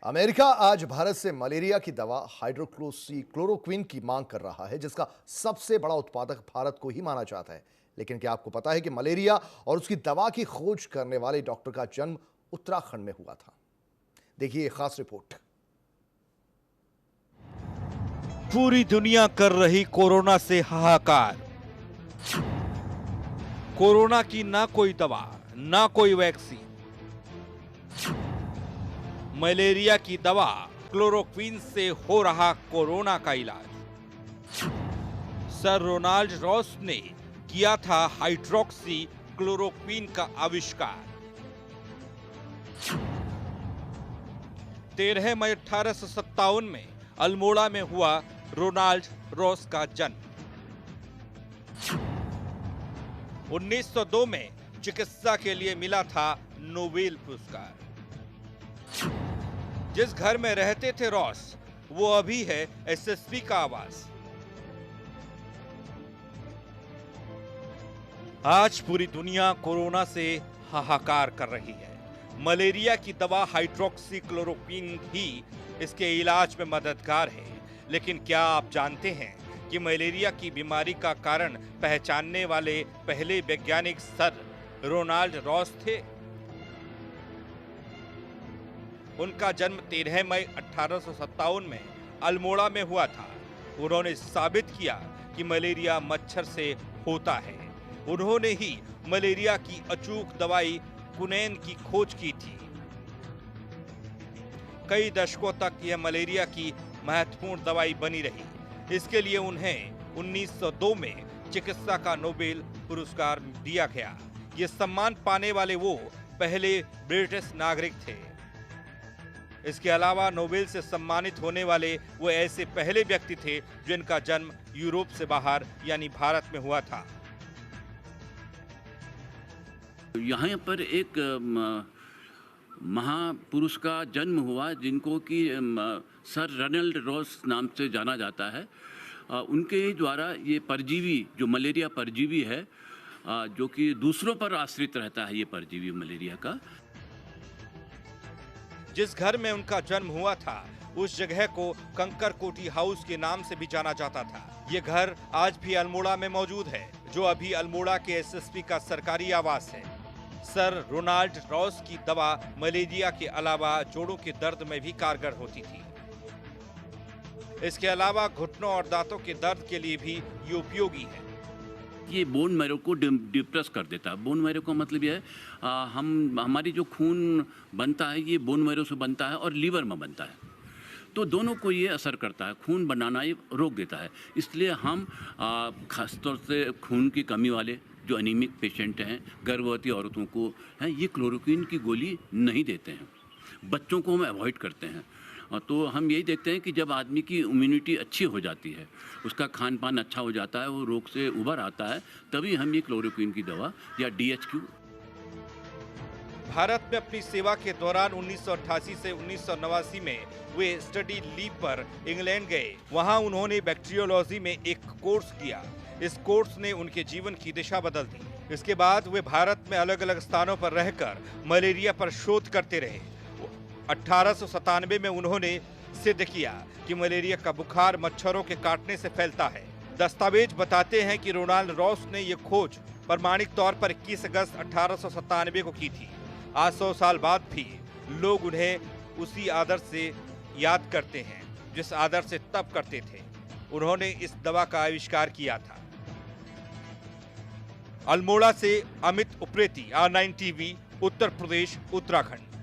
America आज भारत से malaria की दवा हाइड्रोक्लोसी क्लोरोक्विन की मांग कर रहा है, जिसका सबसे बड़ा उत्पादक भारत को ही माना जाता है। लेकिन क्या आपको पता है कि मलेरिया और उसकी दवा की खोज करने वाले डॉक्टर का जन्म उत्तराखंड में हुआ था? देखिए ये खास रिपोर्ट। पूरी दुनिया कर रही कोरोना से हाहाकार। कोरोना की ना कोई दवा, ना कोई वैक्सीन। मलेरिया की दवा क्लोरोक्विन से हो रहा कोरोना का इलाज। सर रोनाल्ड रॉस ने किया था हाइड्रोक्सी क्लोरोक्विन का आविष्कार। 13 मई 1857 में अल्मोड़ा में हुआ रोनाल्ड रॉस का जन्म। 1902 में चिकित्सा के लिए मिला था नोबेल पुरस्कार। जिस घर में रहते थे रॉस, वो अभी है एसएसपी का आवास। आज पूरी दुनिया कोरोना से हाहाकार कर रही है। मलेरिया की दवा हाइड्रोक्सी क्लोरोक्विन ही इसके इलाज में मददगार है। लेकिन क्या आप जानते हैं कि मलेरिया की बीमारी का कारण पहचानने वाले पहले वैज्ञानिक सर रोनाल्ड रॉस थे? उनका जन्म 13 मई 1857 में अल्मोड़ा में हुआ था। उन्होंने साबित किया कि मलेरिया मच्छर से होता है। उन्होंने ही मलेरिया की अचूक दवाई कुनैन की खोज की थी। कई दशकों तक यह मलेरिया की महत्वपूर्ण दवाई बनी रही। इसके लिए उन्हें 1902 में चिकित्सा का नोबेल पुरस्कार दिया गया। ये सम्मान पाने वाले वो पहले ब्रिटिश नागरिक थे। इसके अलावा नोबेल से सम्मानित होने वाले वो ऐसे पहले व्यक्ति थे जिनका जन्म यूरोप से बाहर यानी भारत में हुआ था। यहाँ पर एक महापुरुष का जन्म हुआ जिनको कि सर रोनाल्ड रॉस नाम से जाना जाता है। उनके द्वारा ये परजीवी जो मलेरिया परजीवी है, जो कि दूसरों पर आश्रित रहता है, ये परजीवी मलेरिया का। जिस घर में उनका जन्म हुआ था, उस जगह को कंकर कोठी हाउस के नाम से भी जाना जाता था। ये घर आज भी अल्मोड़ा में मौजूद है, जो अभी अल्मोड़ा के एसएसपी का सरकारी आवास है। सर रोनाल्ड रॉस की दवा मलेरिया के अलावा जोड़ों के दर्द में भी कारगर होती थी। इसके अलावा घुटनों और दांतों के दर्द के लिए भी ये उपयोगी है। ये बोन मैरो को डिप्रेस कर देता है। बोन मैरो का मतलब ये है हमारी जो खून बनता है ये बोन मैरो से बनता है और लीवर में बनता है, तो दोनों को ये असर करता है, खून बनाना ये रोक देता है। इसलिए हम खासतौर से खून की कमी वाले जो एनीमिक पेशेंट हैं, गर्भवती औरतों को हैं, ये क्लोरोक्विन की गोली नहीं देते हैं। बच्चों को हम अवॉइड करते हैं। तो हम यही देखते हैं कि जब आदमी की इम्यूनिटी अच्छी हो जाती है, उसका खान पान अच्छा हो जाता है, वो रोग से उबर आता है, तभी हम ये क्लोरोक्विन की दवा या DHQ। भारत में अपनी सेवा के दौरान 1988 से 1989 में वे स्टडी लीव पर इंग्लैंड गए। वहां उन्होंने बैक्टीरियोलॉजी में एक कोर्स किया। इस कोर्स ने उनके जीवन की दिशा बदल दी। इसके बाद वे भारत में अलग अलग स्थानों पर रहकर मलेरिया पर शोध करते रहे। 1897 में उन्होंने सिद्ध किया कि मलेरिया का बुखार मच्छरों के काटने से फैलता है। दस्तावेज बताते हैं कि रोनाल्ड रॉस ने यह खोज प्रमाणिक तौर पर 21 अगस्त 1897 को की थी। आज 100 साल बाद भी लोग उन्हें उसी आदर्श से याद करते हैं जिस आदर्श से तब करते थे। उन्होंने इस दवा का आविष्कार किया था। अल्मोड़ा से अमित उप्रेती, R9 TV, उत्तर प्रदेश, उत्तराखंड।